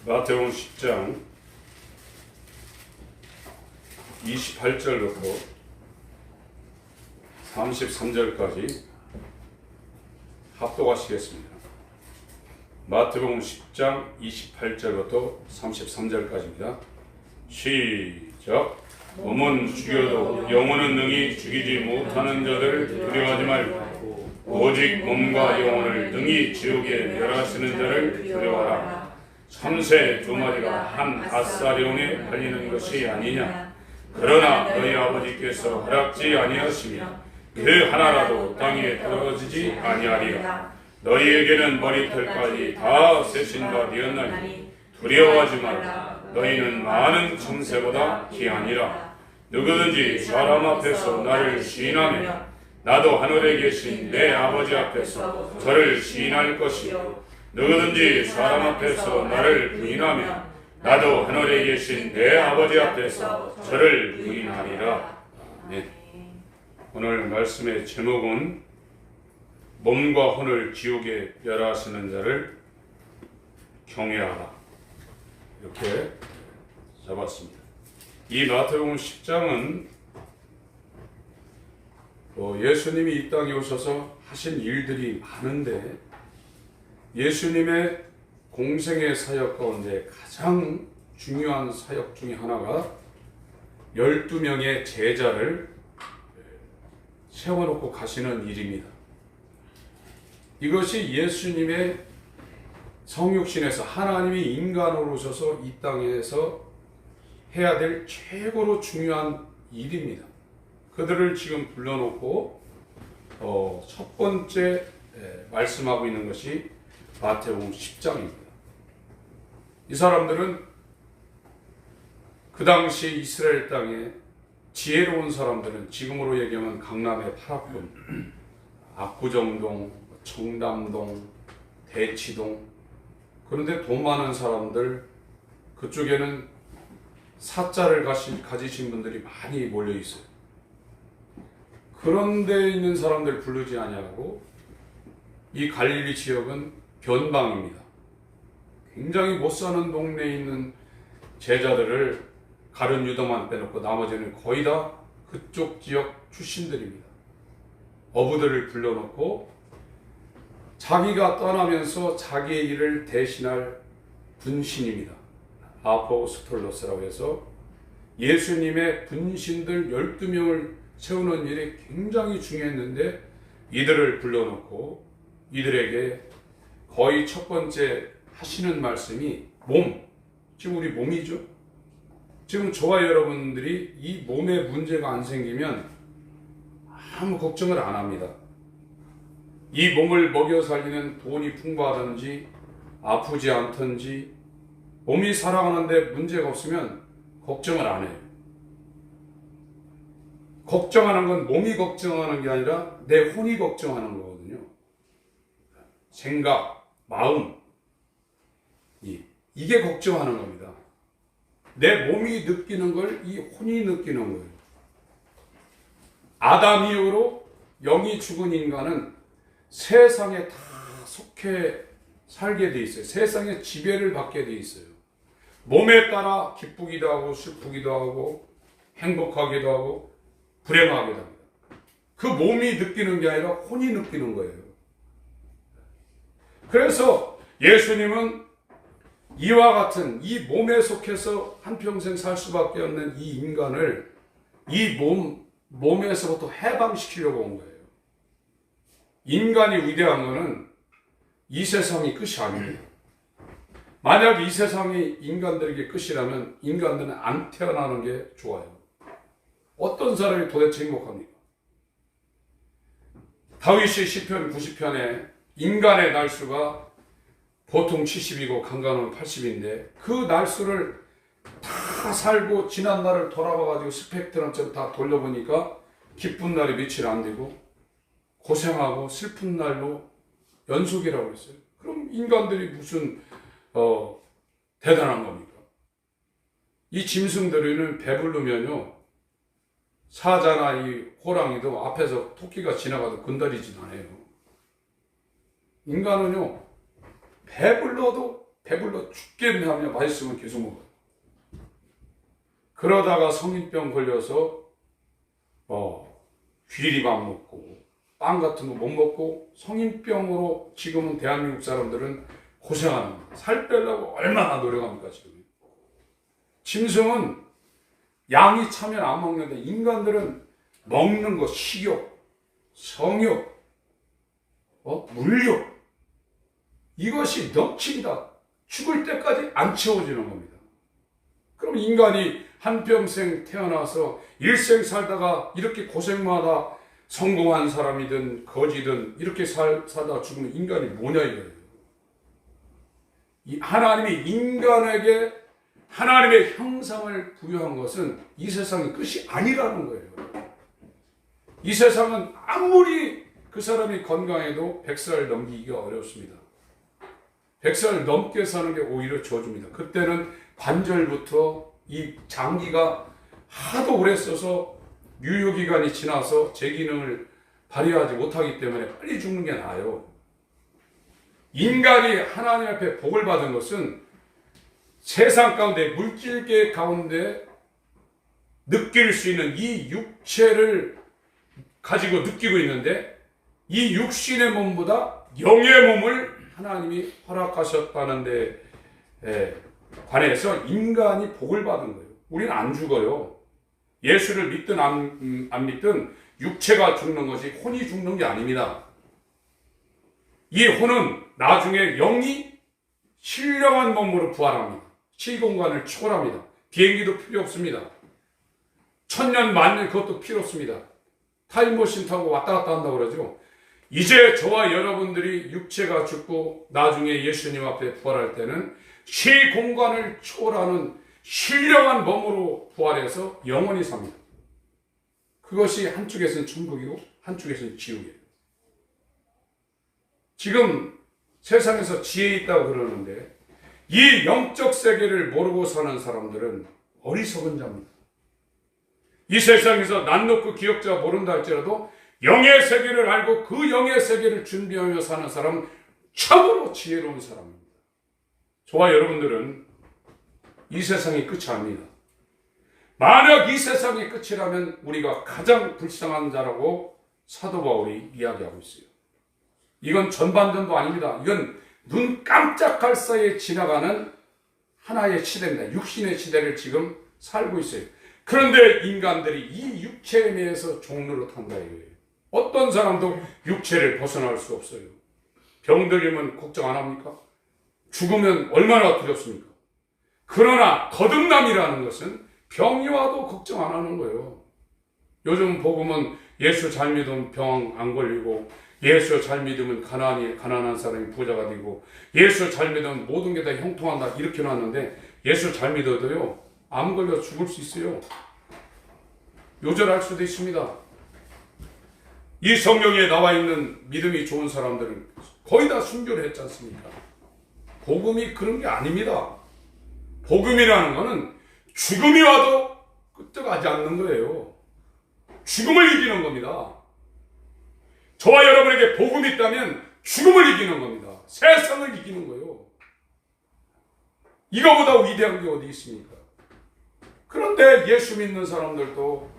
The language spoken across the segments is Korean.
마태복음 10장 28절부터 33절까지 합독하시겠습니다. 마태복음 10장 28절부터 33절까지입니다. 시작. 몸은 죽여도 영혼은 능히 죽이지 못하는 자들을 두려워하지 말고 오직 몸과 영혼을 능히 지옥에 멸하시는 자를 두려워하라. 참새 두 마리가 한 아사리온에 달리는 것이 아니냐. 그러나 너희 아버지께서 허락지 아니하시며 그 하나라도 땅에 떨어지지 아니하리라. 너희에게는 머리털까지 다 세신 바 되었나니 두려워하지 말라. 너희는 많은 참새보다 귀하니라. 누구든지 사람 앞에서 나를 시인하면 나도 하늘에 계신 내 아버지 앞에서 저를 시인할 것이요 누구든지 사람 앞에서 나를 부인하면 나도 하늘에 계신 내 아버지 앞에서 저를 부인하리라. 네. 오늘 말씀의 제목은 몸과 혼을 지옥에 멸하시는 자를 경외하라, 이렇게 잡았습니다. 이 마태복음 10장은 예수님이 이 땅에 오셔서 하신 일들이 많은데 예수님의 공생의 사역 가운데 가장 중요한 사역 중에 하나가 12명의 제자를 세워놓고 가시는 일입니다. 이것이 예수님의 성육신에서 하나님이 인간으로 오셔서 이 땅에서 해야 될 최고로 중요한 일입니다. 그들을 지금 불러놓고 첫 번째 말씀하고 있는 것이 마태복음 10장입니다. 이 사람들은 그 당시 이스라엘 땅에 지혜로운 사람들은 지금으로 얘기하면 강남의 8학군, 압구정동, 청담동, 대치동, 그런데 돈 많은 사람들, 그쪽에는 사자를 가지신 분들이 많이 몰려 있어요. 그런 데 있는 사람들 부르지 아니하고 이 갈릴리 지역은 변방입니다. 굉장히 못 사는 동네에 있는 제자들을 가룟 유다만 빼놓고 나머지는 거의 다 그쪽 지역 출신들입니다. 어부들을 불러놓고 자기가 떠나면서 자기의 일을 대신할 분신입니다. 아포스톨로스라고 해서 예수님의 분신들 12명을 세우는 일이 굉장히 중요했는데 이들을 불러놓고 이들에게 거의 첫 번째 하시는 말씀이 지금 우리 몸이죠. 지금 저와 여러분들이 이 몸에 문제가 안 생기면 아무 걱정을 안 합니다. 이 몸을 먹여 살리는 돈이 풍부하든지 아프지 않든지 몸이 살아가는데 문제가 없으면 걱정을 안 해요. 걱정하는 건 몸이 걱정하는 게 아니라 내 혼이 걱정하는 거거든요. 생각, 마음, 이게 걱정하는 겁니다. 내 몸이 느끼는 걸 이 혼이 느끼는 거예요. 아담 이후로 영이 죽은 인간은 세상에 다 속해 살게 돼 있어요. 세상에 지배를 받게 돼 있어요. 몸에 따라 기쁘기도 하고 슬프기도 하고 행복하기도 하고 불행하기도 합니다. 그 몸이 느끼는 게 아니라 혼이 느끼는 거예요. 그래서 예수님은 이와 같은 이 몸에 속해서 한평생 살 수밖에 없는 이 인간을 이 몸에서부터 해방시키려고 온 거예요. 인간이 위대한 것은 이 세상이 끝이 아닙니다. 만약 이 세상이 인간들에게 끝이라면 인간들은 안 태어나는 게 좋아요. 어떤 사람이 도대체 행복합니까? 다윗이 시편 90편에 인간의 날수가 보통 70이고 강간은 80인데 그 날수를 다 살고 지난 날을 돌아봐가지고 스펙트럼처럼 다 돌려보니까 기쁜 날이 며칠 안 되고 고생하고 슬픈 날로 연속이라고 했어요. 그럼 인간들이 무슨 대단한 겁니까? 이 짐승들은 배부르면요 사자나 이 호랑이도 앞에서 토끼가 지나가도 건드리지도 않아요. 인간은요 배불러도 배불러 죽겠네 하며 맛있으면 계속 먹어요. 그러다가 성인병 걸려서 귀리밥 먹고 빵 같은 거 못 먹고 성인병으로 지금은 대한민국 사람들은 고생하는 거예요. 살 빼려고 얼마나 노력합니까 지금. 짐승은 양이 차면 안 먹는데 인간들은 먹는 거 식욕, 성욕, 물욕 이것이 넘칩니다. 죽을 때까지 안 채워지는 겁니다. 그럼 인간이 한평생 태어나서 일생 살다가 이렇게 고생마다 성공한 사람이든 거지든 이렇게 살다가 죽으면 인간이 뭐냐 이거예요. 이 하나님이 인간에게 하나님의 형상을 부여한 것은 이 세상의 끝이 아니라는 거예요. 이 세상은 아무리 그 사람이 건강해도 100살 넘기기가 어렵습니다. 100살 넘게 사는 게 오히려 저주입니다. 그때는 관절부터 이 장기가 하도 오래 써서 유효기간이 지나서 제 기능을 발휘하지 못하기 때문에 빨리 죽는 게 나아요. 인간이 하나님 앞에 복을 받은 것은 세상 가운데 물질계 가운데 느낄 수 있는 이 육체를 가지고 느끼고 있는데 이 육신의 몸보다 영의 몸을 하나님이 허락하셨다는 데 관해서 인간이 복을 받은 거예요. 우리는 안 죽어요. 예수를 믿든 안 믿든 육체가 죽는 것이 혼이 죽는 게 아닙니다. 이 혼은 나중에 영이 신령한 몸으로 부활합니다. 시공간을 초월합니다. 비행기도 필요 없습니다. 천년 만년 그것도 필요 없습니다. 타임머신 타고 왔다 갔다 한다고 그러죠. 이제 저와 여러분들이 육체가 죽고 나중에 예수님 앞에 부활할 때는 시공간을 초월하는 신령한 몸으로 부활해서 영원히 삽니다. 그것이 한쪽에서는 천국이고 한쪽에서는 지옥이에요. 지금 세상에서 지혜 있다고 그러는데 이 영적 세계를 모르고 사는 사람들은 어리석은 자입니다. 이 세상에서 난 놓고 기억자 모른다 할지라도 영의 세계를 알고 그 영의 세계를 준비하며 사는 사람은 참으로 지혜로운 사람입니다. 저와 여러분들은 이 세상이 끝이 아닙니다. 만약 이 세상이 끝이라면 우리가 가장 불쌍한 자라고 사도 바울이 이야기하고 있어요. 이건 전반전도 아닙니다. 이건 눈 깜짝할 사이에 지나가는 하나의 시대입니다. 육신의 시대를 지금 살고 있어요. 그런데 인간들이 이 육체에 대해서 종노릇한다 이거예요. 어떤 사람도 육체를 벗어날 수 없어요. 병들리면 걱정 안 합니까? 죽으면 얼마나 두렵습니까? 그러나 거듭남이라는 것은 병이 와도 걱정 안 하는 거예요. 요즘 복음은 예수 잘 믿으면 병 안 걸리고 예수 잘 믿으면 가난한 사람이 부자가 되고 예수 잘 믿으면 모든 게 다 형통한다 이렇게 놨는데 예수 잘 믿어도요 암 걸려 죽을 수 있어요. 요절할 수도 있습니다. 이 성경에 나와 있는 믿음이 좋은 사람들은 거의 다 순교를 했지 않습니까? 복음이 그런 게 아닙니다. 복음이라는 것은 죽음이 와도 끄떡하지 않는 거예요. 죽음을 이기는 겁니다. 저와 여러분에게 복음이 있다면 죽음을 이기는 겁니다. 세상을 이기는 거예요. 이거보다 위대한 게 어디 있습니까? 그런데 예수 믿는 사람들도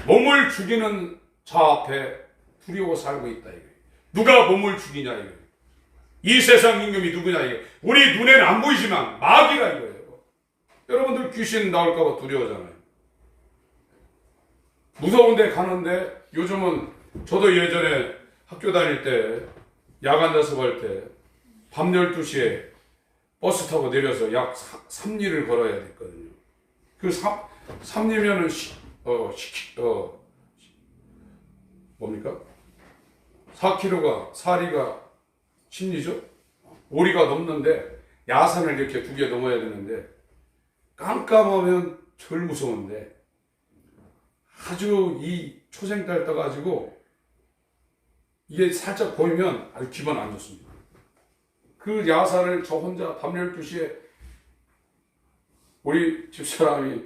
몸을 죽이는 자 앞에 두려워 살고 있다 이거예요. 누가 몸을 죽이냐 이거예요. 이 세상 임금이 누구냐 이거예요. 우리 눈에는 안 보이지만 마귀라 이거예요. 여러분들 귀신 나올까 봐 두려워하잖아요. 무서운데 가는데 요즘은 저도 예전에 학교 다닐 때 야간 자습할 때 밤 12시에 버스 타고 내려서 약 3리를 걸어야 됐거든요. 그 3리면은 뭡니까? 4km가 4리가 10리죠? 5리가 넘는데 야산을 이렇게 2개 넘어야 되는데 깜깜하면 절 무서운데 아주 이 초생달 떠가지고 이게 살짝 보이면 아주 기분 안 좋습니다. 그 야산을 저 혼자 밤 12시에 우리 집사람이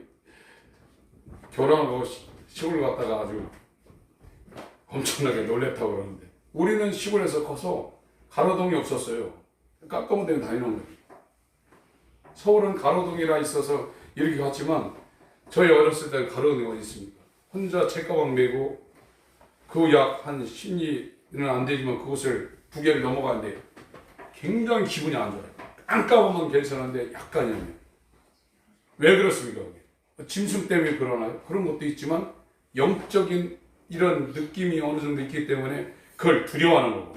결혼하고 시골 갔다가 아주 엄청나게 놀랬다고 그러는데 우리는 시골에서 커서 가로등이 없었어요. 깜깜한 데는 다니는 거예요. 서울은 가로등이라 있어서 이렇게 갔지만 저희 어렸을 때는 가로등이 어디 있습니까? 혼자 책가방 메고 그 약 한 10리는 안 되지만 그곳을 부계를 넘어가는데 굉장히 기분이 안 좋아요. 깜깜하면 괜찮은데 약간이면 왜 그렇습니까? 그게? 짐승 때문에 그러나요? 그런 것도 있지만 영적인 이런 느낌이 어느 정도 있기 때문에 그걸 두려워하는 거고,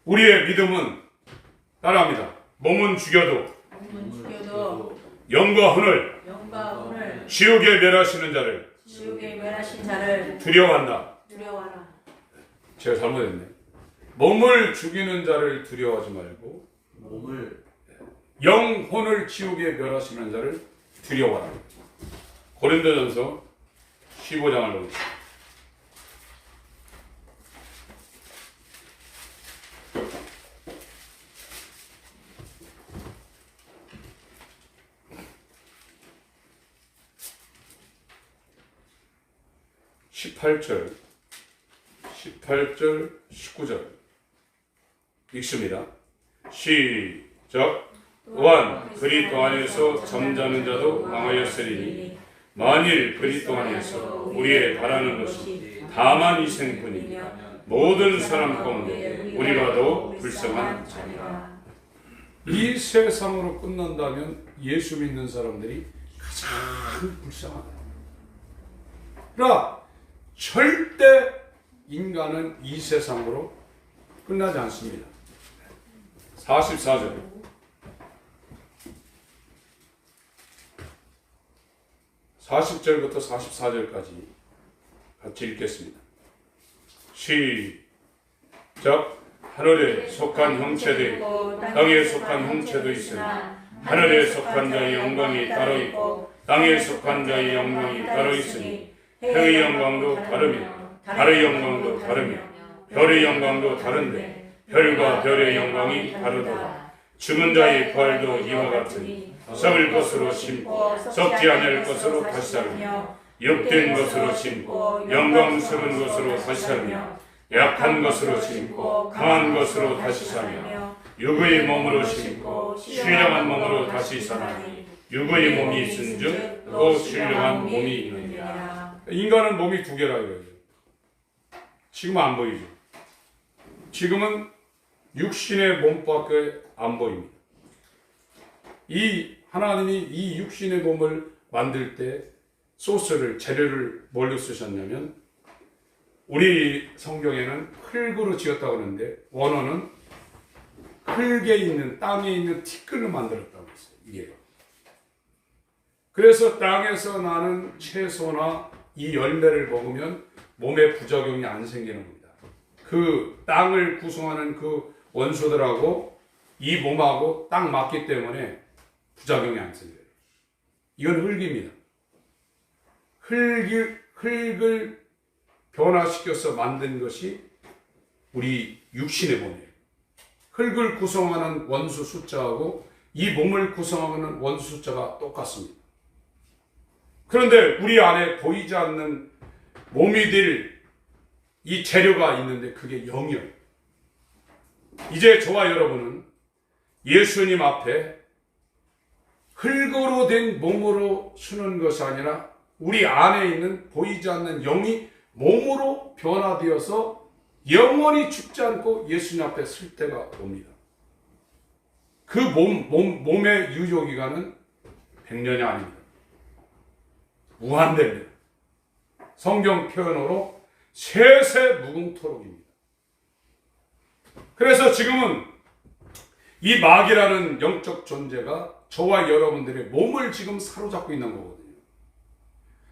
우리의 믿음은 따라합니다. 몸은 죽여도 영과 혼을 지옥에 멸하시는 자를 두려워한다. 제가 잘못했네. 몸을 죽이는 자를 두려워하지 말고 영혼을 지옥에 멸하시는 자를 두려워하라. 고린도전서 15장을 보겠습니다. (18절) 19절 읽습니다. 시작. 또한 그리스도 안에서 잠자는 자도 망하였으리니 만일 그리스도 안에서 우리의 바라는 것이 다만 이 생뿐이니 모든 사람 가운데 우리가 더 불쌍한 자니라. 이 세상으로 끝난다면 예수 믿는 사람들이 가장 불쌍하다. 그러나 절대 인간은 이 세상으로 끝나지 않습니다. 44절. (40절부터) 44절까지 같이 읽겠습니다. 시작. 하늘에 속한 형체도 있고 땅에 속한 형체도 있으나 하늘에 속한 자의 영광이 따로 있고 땅에 속한 자의 영광이 따로 있으니 해의 영광도 다르며 달의 영광도 다르며 별의 영광도 다른데 별과 별의 영광이 다르도다. 죽은 자의 부활도 이와 같으니 썩을 것으로 심고 썩지 않을 것으로 다시 살며 욕된 것으로 심고 영광스러운 것으로 다시 살며 약한 것으로 심고 강한 것으로 다시 살며 육의 몸으로 심고 신령한 몸으로 다시 사나니 육의 몸이 있은즉 또 신령한 몸이 있느니라. 인간은 몸이 두 개라 이거예요. 지금 안 보이죠. 지금은 육신의 몸밖에 안 보입니다. 이 하나님이 이 육신의 몸을 만들 때 소스를, 재료를 뭘로 쓰셨냐면, 우리 성경에는 흙으로 지었다고 하는데 원어는 흙에 있는, 땅에 있는 티끌로 만들었다고 했어요. 이게. 그래서 땅에서 나는 채소나 이 열매를 먹으면 몸에 부작용이 안 생기는 겁니다. 그 땅을 구성하는 그 원소들하고 이 몸하고 딱 맞기 때문에 부작용이 안 생겨요. 이건 흙입니다. 흙을 변화시켜서 만든 것이 우리 육신의 몸이에요. 흙을 구성하는 원소 숫자하고 이 몸을 구성하는 원소 숫자가 똑같습니다. 그런데 우리 안에 보이지 않는 몸이 될 이 재료가 있는데 그게 영이에요. 이제 저와 여러분은 예수님 앞에 흙으로 된 몸으로 서는 것이 아니라 우리 안에 있는 보이지 않는 영이 몸으로 변화되어서 영원히 죽지 않고 예수님 앞에 설 때가 옵니다. 그 몸의 유효기간은 100년이 아닙니다. 무한대입니다. 성경 표현으로 세세 무궁토록입니다. 그래서 지금은 이 마귀라는 영적 존재가 저와 여러분들의 몸을 지금 사로잡고 있는 거거든요.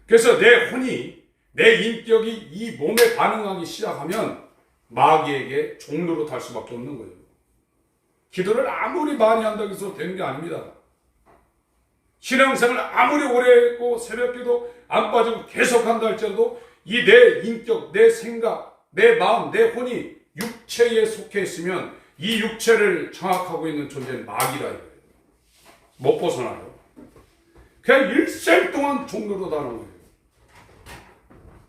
그래서 내 혼이, 내 인격이 이 몸에 반응하기 시작하면 마귀에게 종로로 달 수밖에 없는 거예요. 기도를 아무리 많이 한다고 해서 되는 게 아닙니다. 신앙생활을 아무리 오래 했고 새벽기도 안 빠지고 계속한다 할지라도 이 내 인격, 내 생각, 내 마음, 내 혼이 육체에 속해 있으면 이 육체를 장악하고 있는 존재는 마귀라 이거예요. 못 벗어나요. 그냥 일생 동안 종로로 다는 거예요.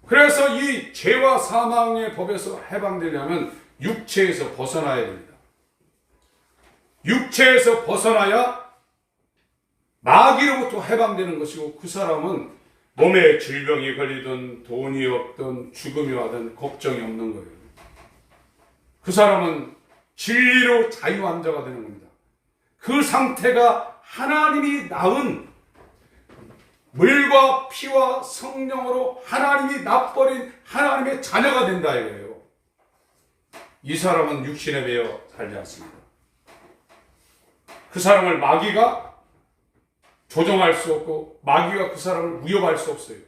그래서 이 죄와 사망의 법에서 해방되려면 육체에서 벗어나야 됩니다. 육체에서 벗어나야 마귀로부터 해방되는 것이고, 그 사람은 몸에 질병이 걸리든 돈이 없든 죽음이 와든 걱정이 없는 거예요. 그 사람은 진리로 자유환자가 되는 겁니다. 그 상태가 하나님이 낳은 물과 피와 성령으로 하나님이 낳아버린 하나님의 자녀가 된다 이거예요. 이 사람은 육신에 매여 살지 않습니다. 그 사람을 마귀가 조종할 수 없고 마귀가 그 사람을 위협할 수 없어요.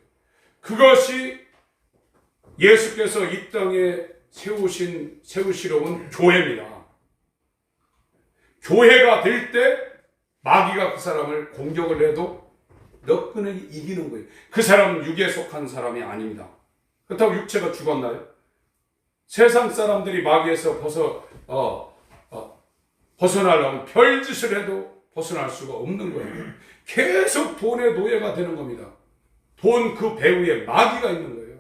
그것이 예수께서 이 땅에 세우시러 온 교회입니다. 교회가 될 때 마귀가 그 사람을 공격을 해도 너끈히 이기는 거예요. 그 사람은 육에 속한 사람이 아닙니다. 그렇다고 육체가 죽었나요? 세상 사람들이 마귀에서 벗어나려면 별짓을 해도 벗어날 수가 없는 거예요. 계속 돈의 노예가 되는 겁니다. 돈 그 배후에 마귀가 있는 거예요.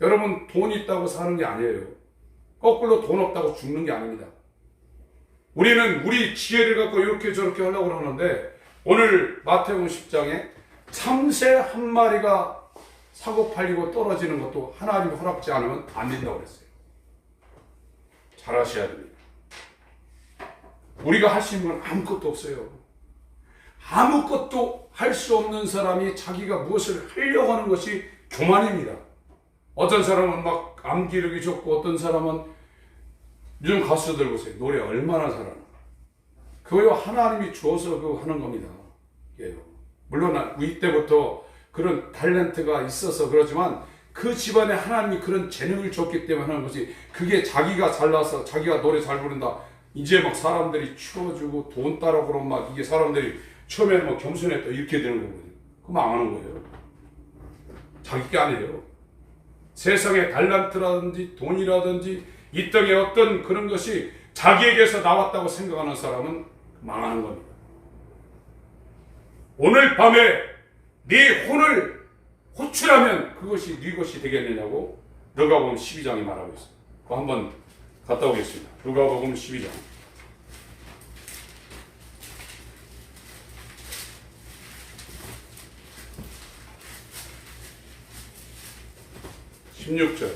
여러분, 돈 있다고 사는 게 아니에요. 거꾸로 돈 없다고 죽는 게 아닙니다. 우리는 우리 지혜를 갖고 이렇게 저렇게 하려고 하는데, 오늘 마태복음 10장에 참새 한 마리가 사고 팔리고 떨어지는 것도 하나님이 허락지 않으면 안 된다고 그랬어요. 잘 하셔야 됩니다. 우리가 할 수 있는 건 아무것도 없어요. 아무것도 할 수 없는 사람이 자기가 무엇을 하려고 하는 것이 교만입니다. 어떤 사람은 막 암기력이 좋고, 어떤 사람은 요즘 가수들 보세요. 노래 얼마나 잘하나. 그거요, 하나님이 주어서 그거 하는 겁니다. 예. 물론 우리 때부터 그런 탤런트가 있어서 그렇지만, 그 집안에 하나님이 그런 재능을 줬기 때문에 하는 것이, 그게 자기가 잘나서 자기가 노래 잘 부른다, 이제 막 사람들이 치워주고 돈 따라 그러면 막 이게 사람들이 처음에는 뭐 겸손했다 이렇게 되는 거거든요. 그럼 망하는 거예요. 자기 게 아니에요. 세상의 달란트라든지 돈이라든지 이 땅에 어떤 그런 것이 자기에게서 나왔다고 생각하는 사람은 망하는 겁니다. 오늘 밤에 네 혼을 호출하면 그것이 네 것이 되겠느냐고 누가복음 12장이 말하고 있어요. 그거 한번 갔다 오겠습니다. 누가복음 12장 16절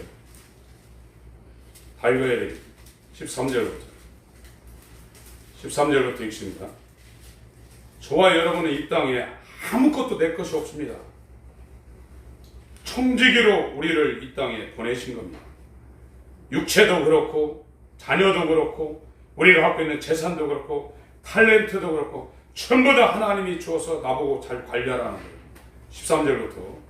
다 읽어야 되겠습니다. 13절부터 읽습니다. 저와 여러분은 이 땅에 아무것도 내 것이 없습니다. 청지기로 우리를 이 땅에 보내신 겁니다. 육체도 그렇고 자녀도 그렇고 우리가 갖고 있는 재산도 그렇고 탤런트도 그렇고 전부 다 하나님이 주어서 나보고 잘 관리하라는 거예요. 13절부터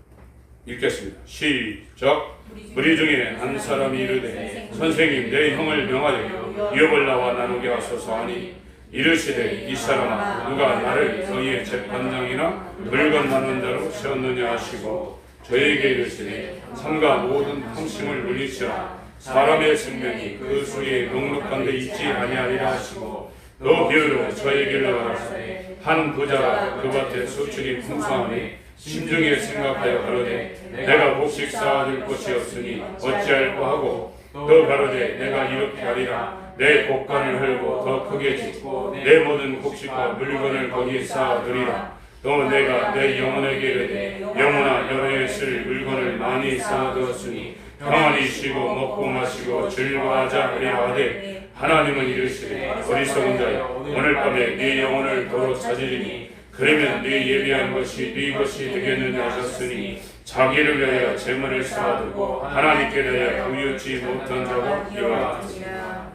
읽겠습니다. 시작. 우리 중에 한 사람이 이르되 선생님 내 형을 명하여 위협을 나와 나누게 하소서 하니 이르시되 이 사람아 누가 나를 너희의 재판장이나 물건 나눈 자로 세웠느냐 하시고 저에게 이르시되 삼가 모든 탐심을 물리치라 사람의 생명이 그 수에 넉넉한 데 있지 아니하리라 하시고 또 비유로 저에게 일러가라사대 한 부자가 그 밭에 수출이 풍성하니 심중에 생각하여 가로되 내가 곡식 쌓아둘 곳이 없으니 어찌할꼬 하고 또 가로되 내가 이렇게 하리라 내 곡간을 헐고 더 크게 짓고 내 모든 곡식과 물건을 거기 쌓아두리라 또 내가 내 영혼에게 이르되 영혼아 여러에 쓸 물건을 많이 쌓아두었으니 평안히 쉬고 먹고 마시고 즐거워하자 하리라 하되 하나님은 이르시되 어리석은 자여 오늘 밤에 네 영혼을 도로 찾으리니 그러면 네 예비한 것이 네 것이 되겠느냐 하셨으니 자기를 위하여 재물을 쌓아두고 하나님께 대하여 부유치 못한 자가 이와 같으니라.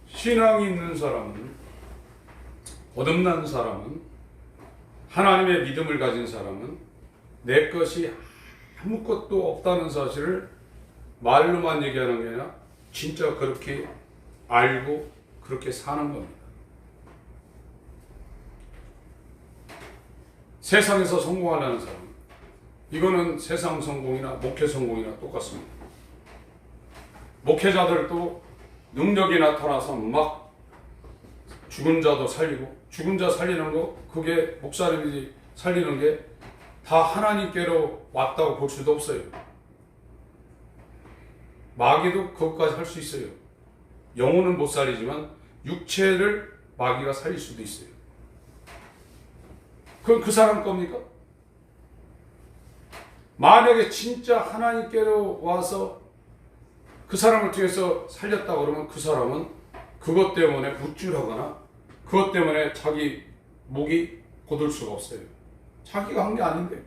신앙이 있는 사람은, 거듭난 사람은, 하나님의 믿음을 가진 사람은 내 것이 아무것도 없다는 사실을 말로만 얘기하는 게 아니라 진짜 그렇게 알고 그렇게 사는 겁니다. 세상에서 성공하려는 사람, 이거는 세상 성공이나 목회 성공이나 똑같습니다. 목회자들도 능력이 나타나서 막 죽은 자도 살리고, 죽은 자 살리는 거, 그게 목사님이 살리는 게 다 하나님께로 왔다고 볼 수도 없어요. 마귀도 그것까지 할 수 있어요. 영혼은 못 살리지만 육체를 마귀가 살릴 수도 있어요. 그건 그 사람 겁니까? 만약에 진짜 하나님께로 와서 그 사람을 통해서 살렸다 그러면 그 사람은 그것 때문에 우쭐하거나 그것 때문에 자기 목이 곧을 수가 없어요. 자기가 한 게 아닌데.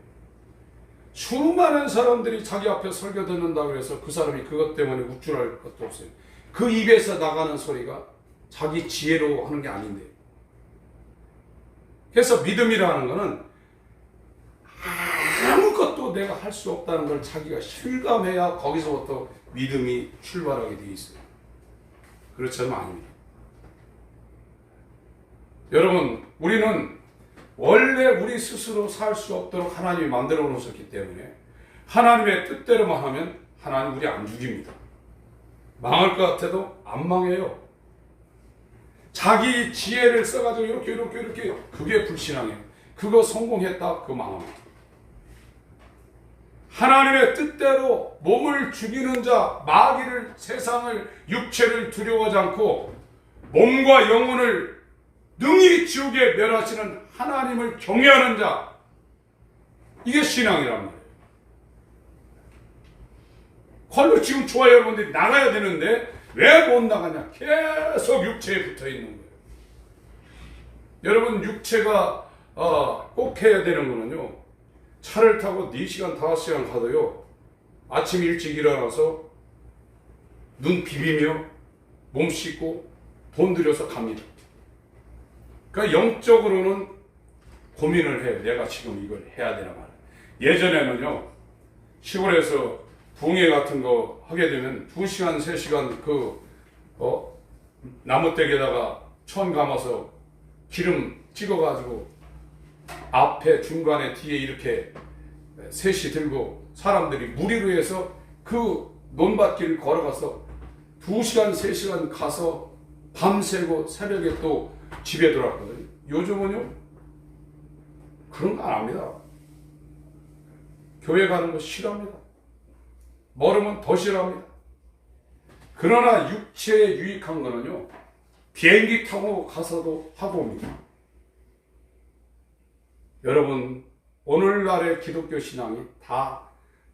수많은 사람들이 자기 앞에 설교 듣는다고 해서 그 사람이 그것 때문에 우쭐할 것도 없어요. 그 입에서 나가는 소리가 자기 지혜로 하는 게 아닌데. 그래서 믿음이라는 것은 아무것도 내가 할 수 없다는 걸 자기가 실감해야 거기서부터 믿음이 출발하게 되어 있어요. 그렇지 않으면 아닙니다. 여러분, 우리는 원래 우리 스스로 살 수 없도록 하나님이 만들어 놓으셨기 때문에 하나님의 뜻대로만 하면 하나님 우리 안 죽입니다. 망할 것 같아도 안 망해요. 자기 지혜를 써가지고 이렇게 그게 불신앙이에요. 그거 성공했다, 그거 망합니다. 하나님의 뜻대로 몸을 죽이는 자, 마귀를, 세상을, 육체를 두려워하지 않고 몸과 영혼을 능히 지옥에 멸하시는 하나님을 경외하는 자, 이게 신앙이란 말이에요. 그걸로 지금 저와 여러분들이 나가야 되는데 왜 못 나가냐? 계속 육체에 붙어 있는 거예요. 여러분, 육체가 꼭 해야 되는 거는요, 차를 타고 4시간, 5시간 가도요, 아침 일찍 일어나서 눈 비비며 몸 씻고 돈 들여서 갑니다. 그러니까 영적으로는 고민을 해요. 내가 지금 이걸 해야 되나 말이야. 예전에는요, 시골에서 붕괴 같은 거 하게 되면 2시간, 3시간 나무떼기에다가 천 감아서 기름 찍어가지고 앞에, 중간에, 뒤에 이렇게 셋이 들고 사람들이 무리로 해서 그 논밭길을 걸어가서 2시간, 3시간 가서 밤새고 새벽에 또 집에 들어왔거든요. 요즘은요, 그런 거 안 합니다. 교회 가는 거 싫어합니다. 멀으면 더 싫어합니다. 그러나 육체에 유익한 거는요, 비행기 타고 가서도 하고 옵니다. 여러분, 오늘날의 기독교 신앙이 다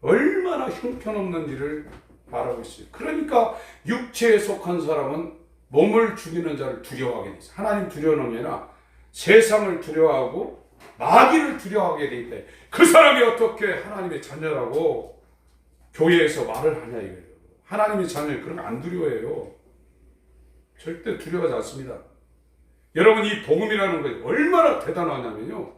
얼마나 형편없는지를 말하고 있어요. 그러니까 육체에 속한 사람은 몸을 죽이는 자를 두려워하게 돼 있어요. 하나님 두려워하는 게 아니라 세상을 두려워하고 마귀를 두려워하게 돼 있다. 그 사람이 어떻게 하나님의 자녀라고 교회에서 말을 하냐 이거예요. 하나님의 자녀는 그런 거 안 두려워해요. 절대 두려워하지 않습니다. 여러분, 이 복음이라는 게 얼마나 대단하냐면요,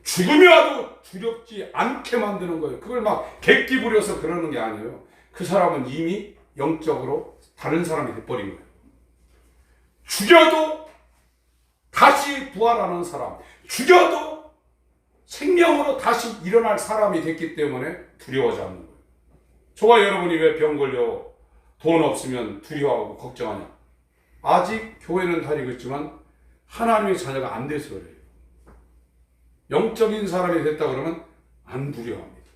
죽음이 와도 두렵지 않게 만드는 거예요. 그걸 막 객기 부려서 그러는 게 아니에요. 그 사람은 이미 영적으로 다른 사람이 돼버린 거예요. 죽여도 다시 부활하는 사람, 죽여도 생명으로 다시 일어날 사람이 됐기 때문에 두려워하지 않는 거예요. 저와 여러분이 왜 병 걸려 돈 없으면 두려워하고 걱정하냐? 아직 교회는 다니고 있지만 하나님의 자녀가 안 돼서 그래요. 영적인 사람이 됐다 그러면 안 두려워합니다.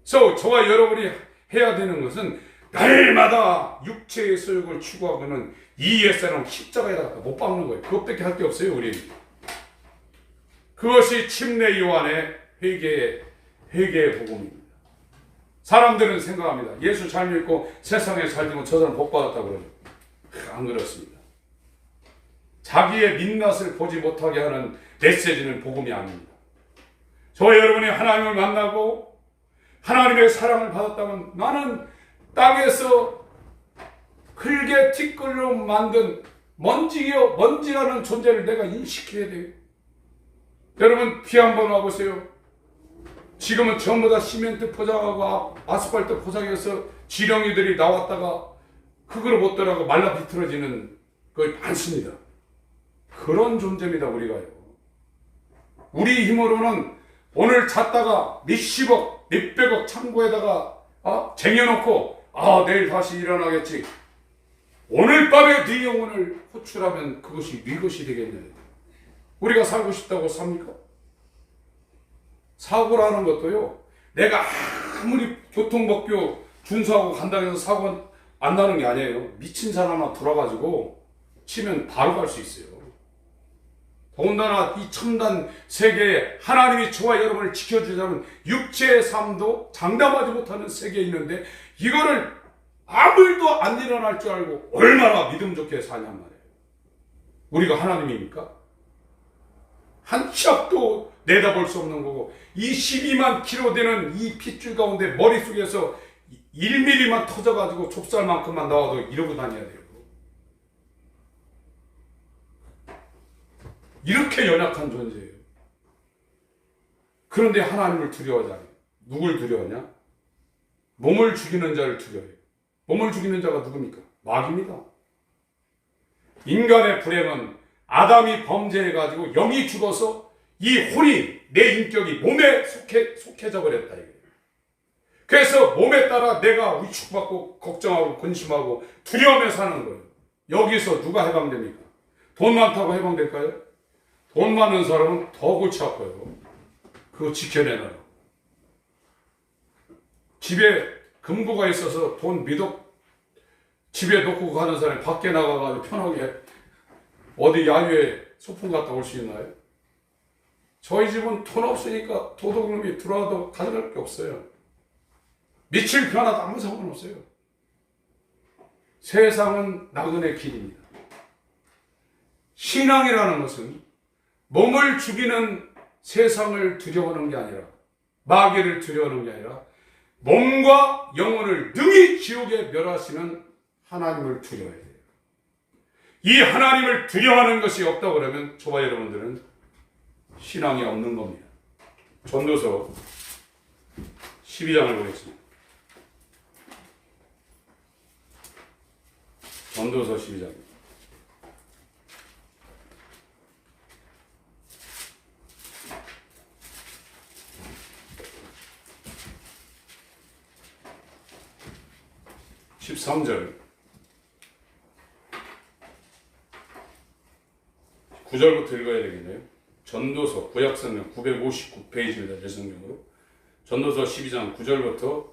그래서 저와 여러분이 해야 되는 것은 날마다 육체의 소욕을 추구하고는 이 옛사람 십자가에다가 못 박는 거예요. 그것밖에 할 게 없어요, 우리는. 그것이 침례 요한의 회개의 복음입니다. 사람들은 생각합니다. 예수 잘 믿고 세상에 잘 되면 저 사람 복 받았다고 그러죠. 안 그렇습니다. 자기의 민낯을 보지 못하게 하는 메시지는 복음이 아닙니다. 저와 여러분이 하나님을 만나고 하나님의 사랑을 받았다면 나는 땅에서 흙에 티끌로 만든 먼지라는 존재를 내가 인식해야 돼요. 여러분, 비 한번 와보세요. 지금은 전부 다 시멘트 포장하고 아스팔트 포장해서 지렁이들이 나왔다가 흙으로 못 들어가고 말라 비틀어지는 거의 많습니다. 그런 존재입니다, 우리가요. 우리 힘으로는 오늘 잤다가 몇십억, 몇백억 창고에다가 쟁여놓고 내일 다시 일어나겠지. 오늘 밤에 네 영혼을 호출하면 그것이 네 것이 되겠냐. 우리가 살고 싶다고 삽니까? 사고라는 것도요, 내가 아무리 교통법규 준수하고 간다고 해서 사고 안 나는 게 아니에요. 미친 사람 하나 돌아가지고 치면 바로 갈 수 있어요. 더군다나 이 첨단 세계에 하나님이 저와 여러분을 지켜주자면 육체의 삶도 장담하지 못하는 세계에 있는데 이거를 아무 일도 안 일어날 줄 알고 얼마나 믿음 좋게 사냔 말이에요. 우리가 하나님입니까? 한 치 앞도 내다볼 수 없는 거고 이 12만 킬로 되는 이 핏줄 가운데 머릿속에서 1mm만 터져가지고 좁쌀만큼만 나와도 이러고 다녀야 돼요. 이렇게 연약한 존재예요. 그런데 하나님을 두려워하잖아요. 누굴 두려워하냐? 몸을 죽이는 자를 두려워해요. 몸을 죽이는 자가 누굽니까? 마귀입니다. 인간의 불행은 아담이 범죄해가지고 영이 죽어서 이 혼이 내 인격이 몸에 속해져 버렸다 이거예요. 그래서 몸에 따라 내가 위축받고 걱정하고 근심하고 두려워하며 사는 거예요. 여기서 누가 해방됩니까? 돈 많다고 해방될까요? 돈 많은 사람은 더 골치 아파요. 그거 지켜내나요? 집에 금고가 있어서 돈 미덕 집에 놓고 가는 사람이 밖에 나가가지고 편하게 어디 야유에 소풍 갔다 올 수 있나요? 저희 집은 돈 없으니까 도둑놈이 들어와도 가져갈 게 없어요. 미칠 변화도 아무 상관없어요. 세상은 나그네 길입니다. 신앙이라는 것은 몸을 죽이는 세상을 두려워하는 게 아니라 마귀를 두려워하는 게 아니라 몸과 영혼을 능히 지옥에 멸하시는 하나님을 두려워해야 돼요. 이 하나님을 두려워하는 것이 없다고 그러면 저와 여러분들은 신앙이 없는 겁니다. 전도서 12장을 보겠습니다. 전도서 12장. (13절) 9절부터 읽어야 되겠네요. 전도서 구약성경 959페이지입니다. 제 성경으로. 전도서 12장 9절부터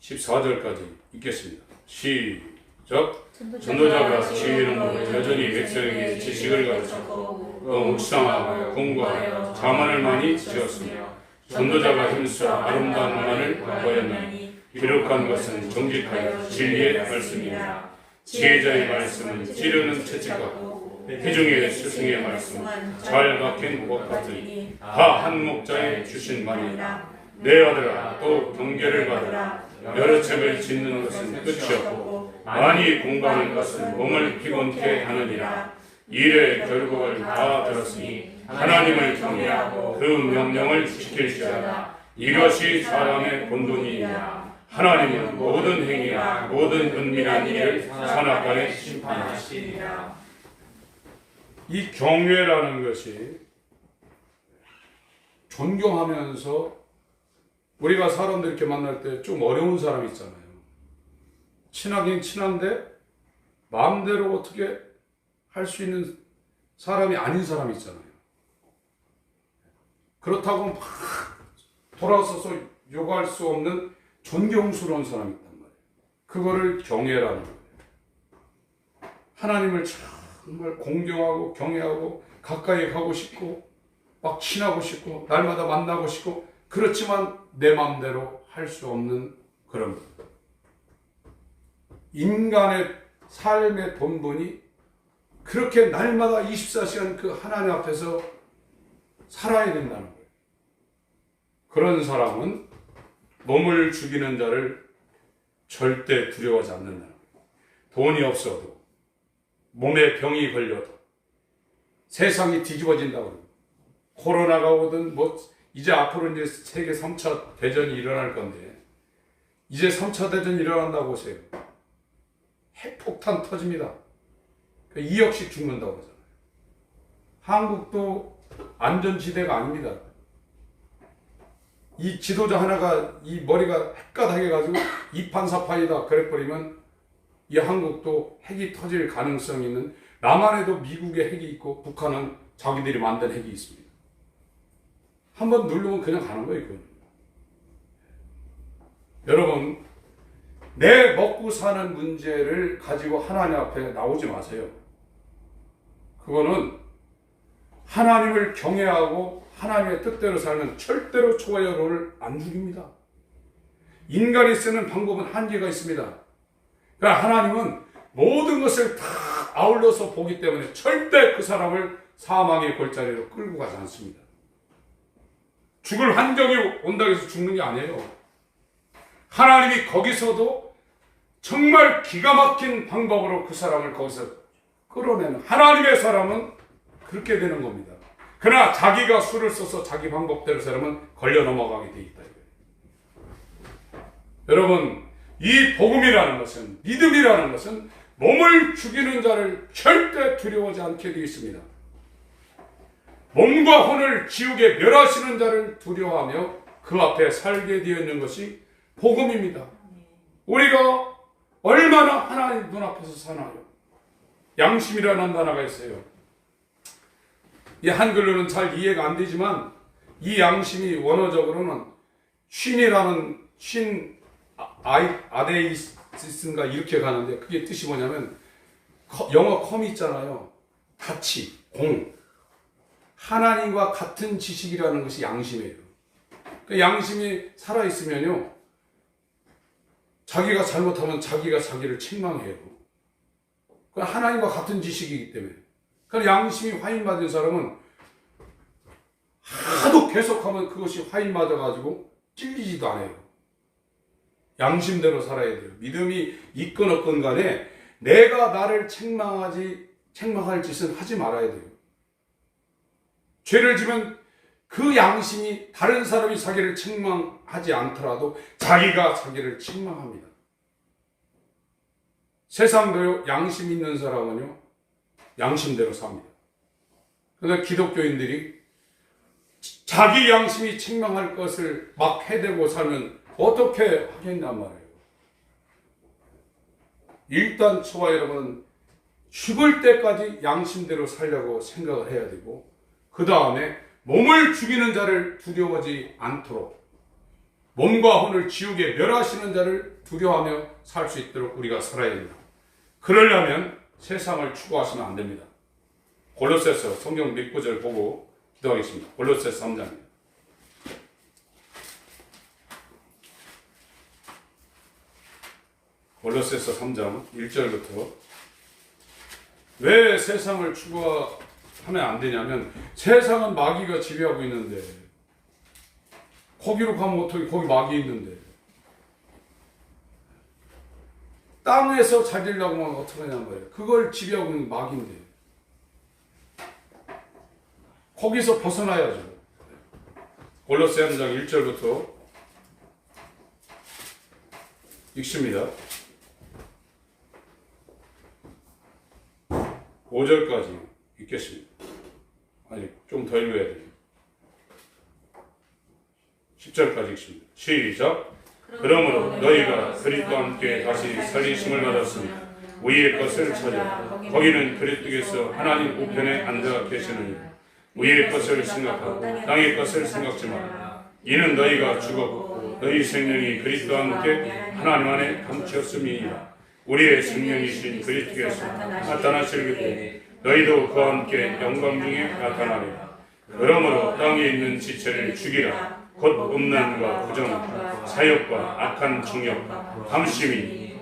14절까지 읽겠습니다. 시작. 전도자가 지혜는 여전히 백성에게 지식을 가르쳤고 묵상하고 공부하여 자만을 많이 지었으며 전도자가 힘써 아름다운 말을 보였나니 기록한 것은 정직하여 진리의 말씀이라. 지혜자의 말씀은 찌르는 채찍 같고 회중의 스승의 말씀은 잘 박힌 것 같으니 다 한 목자에 주신 말이라. 내 아들아 또 경계를 받으라. 여러 책을 짓는 것은 끝이 없고 많이 공부하는 것은 몸을 피곤케 하느니라. 일의 결국을 다 들었으니 하나님을 경외하고 그 명령을 지킬지어다. 이것이 사람의 본분이니라. 하나님은 모든 행위와 모든 은밀한 일을 선악간에 심판하시리라. 이 경외라는 것이 존경하면서 우리가 사람들 이렇게 만날 때 좀 어려운 사람 있잖아요. 친하긴 친한데 마음대로 어떻게 할 수 있는 사람이 아닌 사람 있잖아요. 그렇다고 막 돌아서서 요구할 수 없는 존경스러운 사람이 있단 말이에요. 그거를 경외라는 거예요. 하나님을 정말 공경하고 경외하고 가까이 가고 싶고 막 친하고 싶고 날마다 만나고 싶고 그렇지만 내 마음대로 할 수 없는 그런 것. 인간의 삶의 본분이 그렇게 날마다 24시간 그 하나님 앞에서 살아야 된다는 거예요. 그런 사람은 몸을 죽이는 자를 절대 두려워하지 않는다는 거예요. 돈이 없어도 몸에 병이 걸려도 세상이 뒤집어진다고 그래요. 코로나가 오든 뭐 이제 앞으로 이제 세계 3차 대전이 일어날 건데 이제 3차 대전이 일어난다고 보세요. 핵폭탄 터집니다. 2억씩 죽는다고 하잖아요. 한국도 안전지대가 아닙니다. 이 지도자 하나가 이 머리가 헷가닥해 가지고 이판사판이다 그래버리면 이 한국도 핵이 터질 가능성이 있는, 남한에도 미국의 핵이 있고 북한은 자기들이 만든 핵이 있습니다. 한번 누르면 그냥 가는 거예요. 그건. 여러분, 내 먹고 사는 문제를 가지고 하나님 앞에 나오지 마세요. 그거는 하나님을 경외하고 하나님의 뜻대로 살면 절대로 초와 여로를 안 죽입니다. 인간이 쓰는 방법은 한계가 있습니다. 그러니까 하나님은 모든 것을 다 아울러서 보기 때문에 절대 그 사람을 사망의 골짜리로 끌고 가지 않습니다. 죽을 환경이 온다고 해서 죽는 게 아니에요. 하나님이 거기서도 정말 기가 막힌 방법으로 그 사람을 거기서 끌어내는, 하나님의 사람은 그렇게 되는 겁니다. 그러나 자기가 수를 써서 자기 방법대로 사람은 걸려 넘어가게 돼 있다. 여러분, 이 복음이라는 것은, 믿음이라는 것은 몸을 죽이는 자를 절대 두려워하지 않게 되어 있습니다. 몸과 혼을 지옥에 멸하시는 자를 두려워하며 그 앞에 살게 되어 있는 것이 복음입니다. 우리가 얼마나 하나님 눈앞에서 사나요? 양심이라는 단어가 있어요. 이 한글로는 잘 이해가 안 되지만 이 양심이 원어적으로는 쉰이라는 아데이스인가 이렇게 가는데, 그게 뜻이 뭐냐면 영어 컴이 있잖아요. 가치, 공. 하나님과 같은 지식이라는 것이 양심이에요. 그 양심이 살아있으면요, 자기가 잘못하면 자기가 자기를 책망해요. 그 하나님과 같은 지식이기 때문에. 그러니까 양심이 화인받은 사람은 하도 계속하면 그것이 화인받아가지고 찔리지도 않아요. 양심대로 살아야 돼요. 믿음이 있건 없건 간에 내가 나를 책망할 짓은 하지 말아야 돼요. 죄를 지면 그 양심이 다른 사람이 자기를 책망하지 않더라도 자기가 자기를 책망합니다. 세상도요, 양심 있는 사람은요, 양심대로 삽니다. 그런데 기독교인들이 자기 양심이 책망할 것을 막 해대고 살면 어떻게 하겠냔 말이에요. 일단 저와 여러분은 죽을 때까지 양심대로 살려고 생각을 해야 되고, 그 다음에 몸을 죽이는 자를 두려워하지 않도록, 몸과 혼을 지옥에 멸하시는 자를 두려워하며 살 수 있도록 우리가 살아야 됩니다. 그러려면 세상을 추구하시면 안 됩니다. 골로새서 성경 몇 구절 보고 기도하겠습니다. 골로새서 3장입니다. 골로새서 3장 1절부터 왜 세상을 추구하면 안 되냐면, 세상은 마귀가 지배하고 있는데, 거기로 가면 어떻게, 거기 마귀 있는데, 땅에서 잘 되려고 하면 어떻게 하냐는 거예요. 그걸 지배하고 있는 마귀인데 거기서 벗어나야죠. 골로새 3장 1절부터 읽습니다. 5절까지 읽겠습니다. 아니, 좀 더 읽어야 돼요. 10절까지 읽습니다. 시작. 그러므로 너희가 그리스도와 함께 다시 살리심을 받았으니 위의 것을 찾아 거기는 그리스도께서 하나님 우편에 앉아 계시느니 위의 것을 생각하고 땅의 것을 생각지 마라. 이는 너희가 죽었고 너희 생명이 그리스도와 함께 하나님 안에 감추었음이니라. 우리의 생명이신 그리스도께서 나타나실 그때 너희도 그와 함께 영광 중에 나타나리라. 그러므로 땅에 있는 지체를 죽이라. 곧 음란과 부정, 사욕과 악한 정욕,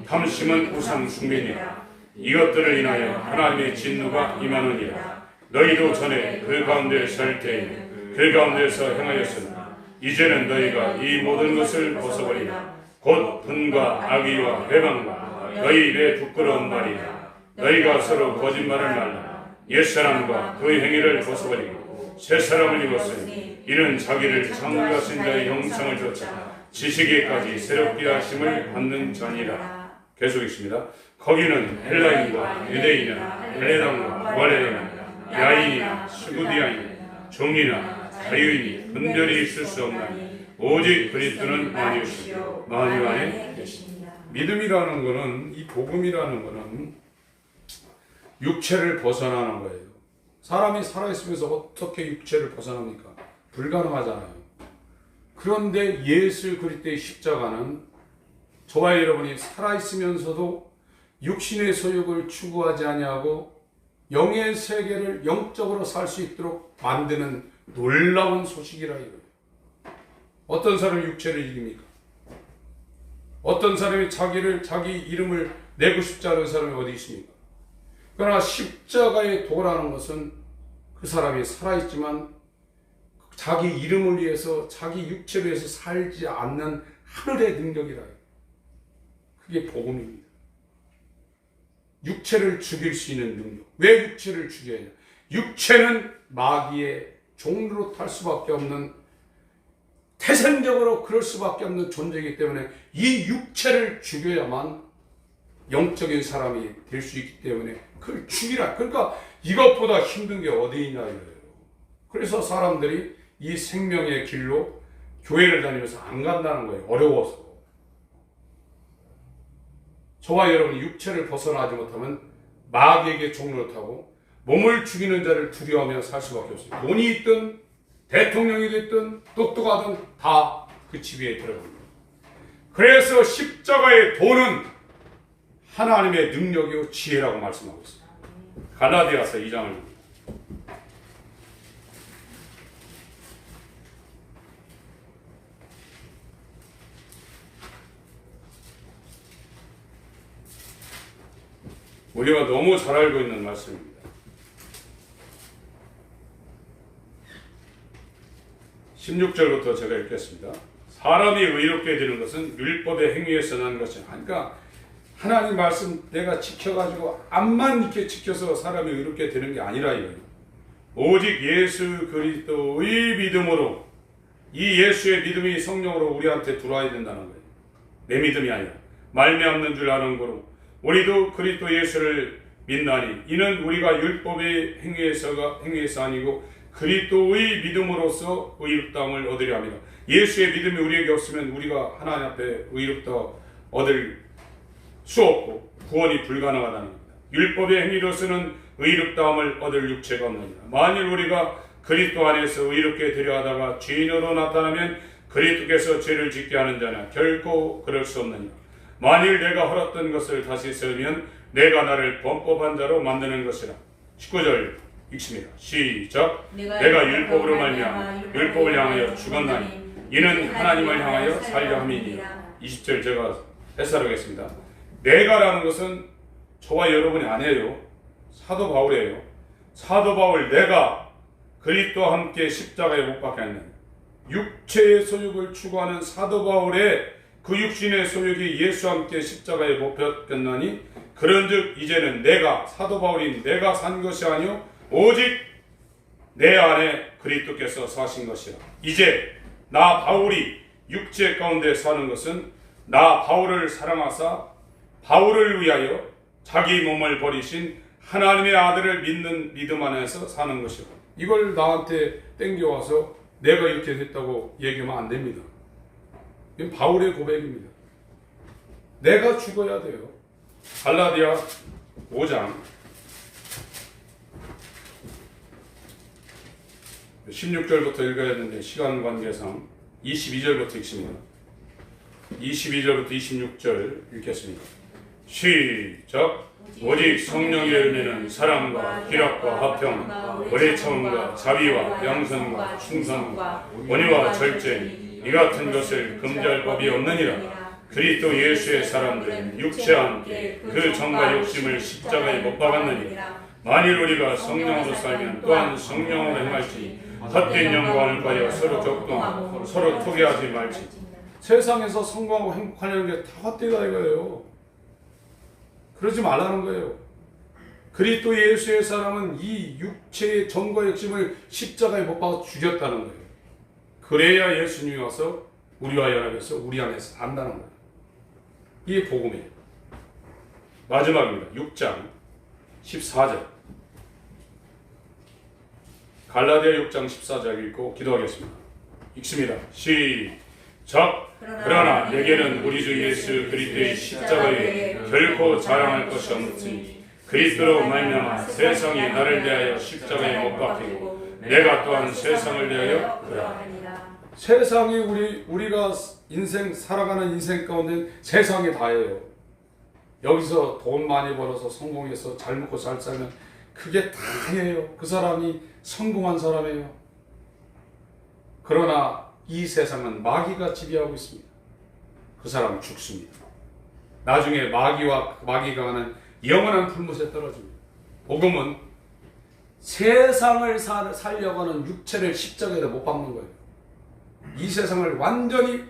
탐심은 우상 숭배니라. 이것들을 인하여 하나님의 진노가 임하느니라. 너희도 전에 그 가운데 살 때에 그 가운데서 행하였으나 이제는 너희가 이 모든 것을 벗어버리라. 곧 분과 악의와 회방과 너희 입에 부끄러운 말이라. 너희가 서로 거짓말을 말라. 옛사람과 그 행위를 벗어버리고 새 사람을 입었으니 이는 자기를 창조하신 자의 형상을 좇아 지식에까지 새롭게 하심을 받는 자니라. 계속 있습니다. 거기는 헬라인과 유대인이나 헬레당과 와레인이나 야인이나 스구디아인이나 종이나 자유인이 분별이 있을 수 없나니 오직 그리스도는 만유시요 만유 안에 계십니다. 믿음이라는 것은, 이 복음이라는 것은 육체를 벗어나는 거예요. 사람이 살아있으면서 어떻게 육체를 벗어납니까? 불가능하잖아요. 그런데 예수 그리스도의 십자가는 저와 여러분이 살아있으면서도 육신의 소욕을 추구하지 아니하고 영의 세계를 영적으로 살 수 있도록 만드는 놀라운 소식이라 이거예요. 어떤 사람이 육체를 이깁니까? 어떤 사람이 자기 이름을 내고 싶지 않은 사람이 어디 있습니까? 그러나 십자가의 도라는 것은 그 사람이 살아있지만 자기 이름을 위해서 자기 육체를 위해서 살지 않는 하늘의 능력이라. 그게 복음입니다. 육체를 죽일 수 있는 능력. 왜 육체를 죽여야 하냐? 육체는 마귀의 종로로 탈 수밖에 없는, 태생적으로 그럴 수밖에 없는 존재이기 때문에 이 육체를 죽여야만 영적인 사람이 될 수 있기 때문에 그걸 죽이라. 그러니까 이것보다 힘든 게 어디 있냐 이거예요. 그래서 사람들이 이 생명의 길로 교회를 다니면서 안 간다는 거예요. 어려워서. 저와 여러분이 육체를 벗어나지 못하면 마귀에게 종노릇하고 몸을 죽이는 자를 두려워하며 살 수밖에 없어요. 돈이 있든 대통령이 됐든 똑똑하든 다 그 지배에 들어갑니다. 그래서 십자가의 도는 하나님의 능력이요 지혜라고 말씀하고 있습니다. 갈라디아서 2장을 봅니다. 우리가 너무 잘 알고 있는 말씀입니다. 16절부터 제가 읽겠습니다. 사람이 의롭게 되는 것은 율법의 행위에서 난 것이야. 그러니까 하나님 말씀 내가 지켜가지고 암만 이렇게 지켜서 사람이 의롭게 되는 게 아니라 이거예요. 오직 예수 그리스도의 믿음으로, 이 예수의 믿음이 성령으로 우리한테 들어와야 된다는 거예요. 내 믿음이 아니라 말미암는 줄 아는 거로 우리도 그리스도 예수를 믿나니 이는 우리가 율법의 행위에서 아니고 그리스도의 믿음으로써 의롭다함을 얻으려 합니다. 예수의 믿음이 우리에게 없으면 우리가 하나님 앞에 의롭다 얻을 수 없고 구원이 불가능하다는 겁니다. 율법의 행위로서는 의롭다함을 얻을 육체가 없느니라. 만일 우리가 그리스도 안에서 의롭게 되려 하다가 죄인으로 나타나면 그리스도께서 죄를 짓게 하는 자냐? 결코 그럴 수 없느니라. 만일 내가 헐었던 것을 다시 세우면 내가 나를 범법한 자로 만드는 것이라. 19절 읽습니다. 시작. 내가 율법으로 말미암아 율법을 향하여 죽었나니 이는 하나님을 향하여 살려 함이니라. 20절 제가 해설하겠습니다. 내가라는 것은 저와 여러분이 아니에요. 사도 바울이에요. 사도 바울 내가 그리스도와 함께 십자가에 못 박혀 있는 육체의 소욕을 추구하는 사도 바울의 그 육신의 소욕이 예수와 함께 십자가에 못 박혔나니 그런즉 이제는 내가 사도 바울인 내가 산 것이 아니요 오직 내 안에 그리스도께서 사신 것이라. 이제 나 바울이 육체 가운데 사는 것은 나 바울을 사랑하사 바울을 위하여 자기 몸을 버리신 하나님의 아들을 믿는 믿음 안에서 사는 것이라. 이걸 나한테 땡겨와서 내가 이렇게 됐다고 얘기하면 안 됩니다. 이건 바울의 고백입니다. 내가 죽어야 돼요. 갈라디아 5장 16절부터 읽어야 되는데 시간 관계상 22절부터 읽습니다. 22절부터 26절 읽겠습니다. 시작. 오직 성령의 열매는 사랑과 희락과 화평, 오래 참음과 자비와 양선과 충성과 온유와 절제, 이 같은 것을 금지할 법이 없느니라. 그리스도 예수의 사람들은 육체와 함께 그 정과 욕심을 십자가에 못 박았느니 만일 우리가 성령으로 살면 또한 성령으로 행할지 헛된 영광을 가여 서로 격동하고 서로 투기하지 말지. 세상에서 성공하고 행복하려는 게 다 헛되다 이거예요. 그러지 말라는 거예요. 그리스도 예수의 사람은 이 육체의 정과 욕심을 십자가에 못 박아 죽였다는 거예요. 그래야 예수님이 와서 우리와 연합해서 우리 안에서 산다는 거예요. 이게 복음이에요. 마지막입니다. 6장 14절 갈라디아 6장 14절 읽고 기도하겠습니다. 읽습니다. 시작. 그러나 내게는 우리 주 예수 그리스도의 십자가에 결코 자랑할 것이 없으니 그리스도로 말미암아 세상이 나를 대하여 십자가에 못 박히고 내가 또한 세상을 대하여 그러하니라. 세상이 우리가 인생 살아가는 인생 가운데 세상이 다예요. 여기서 돈 많이 벌어서 성공해서 잘 먹고 잘 살면 그게 다예요. 그 사람이 성공한 사람이에요. 그러나 이 세상은 마귀가 지배하고 있습니다. 그 사람은 죽습니다. 나중에 마귀가 가는 영원한 풀무새에 떨어집니다. 복음은 세상을 살려고 하는 육체를 십자가에다 못 박는 거예요. 이 세상을 완전히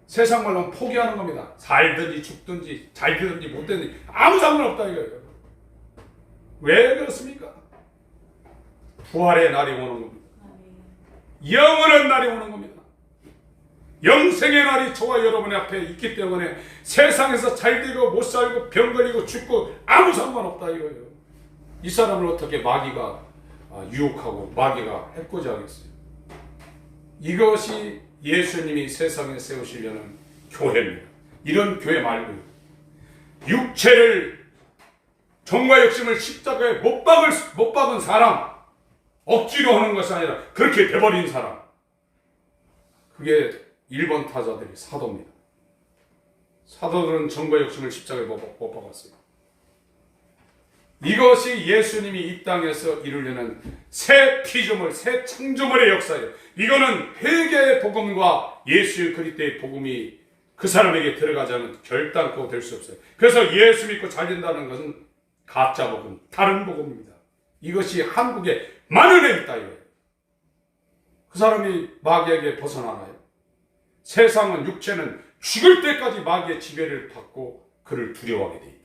세상 말로 포기하는 겁니다. 살든지 죽든지 잘 되든지 못 되든지 아무 상관없다 이거예요. 왜 그렇습니까? 부활의 날이 오는 겁니다. 영원한 날이 오는 겁니다. 영생의 날이 저와 여러분 앞에 있기 때문에 세상에서 잘되고 못 살고 병 걸리고 죽고 아무 상관없다 이거예요. 이 사람을 어떻게 마귀가 유혹하고 마귀가 해코지 하겠어요. 이것이 예수님이 세상에 세우시려는 교회입니다. 이런 교회 말고요. 육체를 정과 욕심을 십자가에 못 박은 사람, 억지로 하는 것이 아니라 그렇게 돼버린 사람, 그게 1번 타자들이 사도입니다. 사도들은 정과 욕심을 십자가에 못 박았어요. 이것이 예수님이 이 땅에서 이루려는 새 피조물, 새 창조물의 역사예요. 이거는 회개의 복음과 예수 그리스도의 복음이 그 사람에게 들어가지 않으면 결단코 될 수 없어요. 그래서 예수 믿고 잘 된다는 것은 가짜 복음, 다른 복음입니다. 이것이 한국에 만연해 있다 이거예요. 그 사람이 마귀에게 벗어나나요? 세상은, 육체는 죽을 때까지 마귀의 지배를 받고 그를 두려워하게 돼 있다.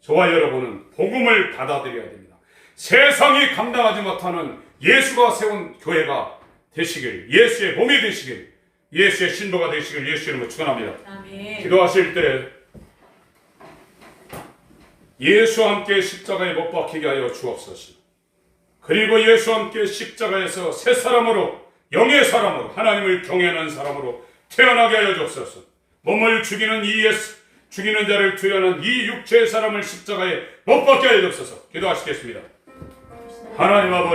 저와 여러분은 복음을 받아들여야 됩니다. 세상이 감당하지 못하는 예수가 세운 교회가 되시길, 예수의 몸이 되시길, 예수의 신부가 되시길 예수의 이름으로 축원합니다. 아멘. 기도하실 때 예수와 함께 십자가에 못 박히게 하여 주옵소서. 그리고 예수와 함께 십자가에서 새 사람으로, 영의 사람으로, 하나님을 경외하는 사람으로 태어나게 하여 주옵소서. 몸을 죽이는 죽이는 자를 투여하는 이 육체의 사람을 십자가에 못 박게 하여 주옵소서. 기도하시겠습니다. 하나님 아버지,